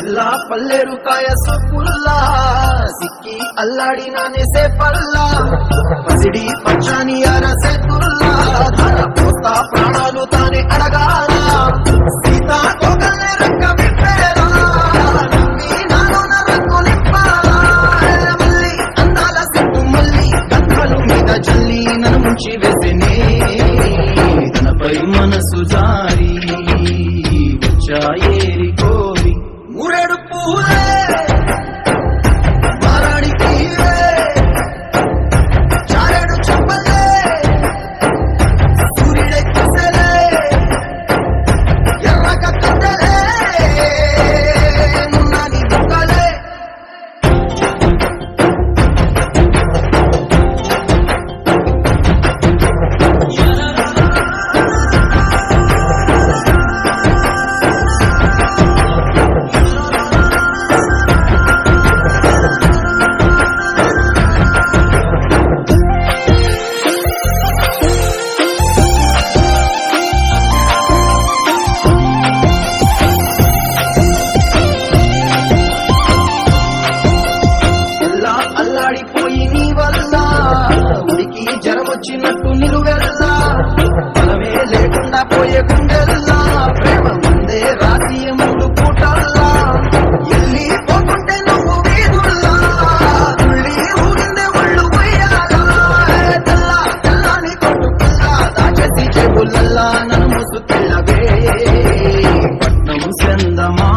పిల్లా పల్లెరు కాయ సొప్పుల్లా సిక్కి అల్లాడి నానేసే పల్లా పసిడి పచ్చాని అరసే తుల్లా ధర పోతా ప్రాణాలు తానే అడగాలా సీతా తోగల్లే రక్క విప్పేలా నమ్మి నాలోన రంగు నింపాలా మళ్ళీ అందాల సిగ్గు మళ్ళీ గంధలు మీద జల్లి నన్ను ముంచి వేసేనే తనపై మనసు జారి వచ్చాయేరి కోరి మురెడు పూలే మారాడి తీరే చారెడు చెప్పలే సూర్యుడే కసలే ఎర్రక కట్టలే నున్నాని బుక్కలే అల్లాడిపోయి నీ వల్ల ఉడికి జరమొచ్చినట్టు నిలువెల్లా బలమే లేకుండా పోయే గుండెల్లా ప్రేమ ముందే రాసి మూడు పూటల్లా ఎల్లి పోతుంటే నువ్వు వీధుల్లా తుళ్ళి ఊగిందే ఒళ్ళు పోయాలా తెల్లా తెల్లాని కొట్టుకుల్లా దాచేసి చెబులల్లా నన్ను ముసు తెల్లవే పట్నం చందమా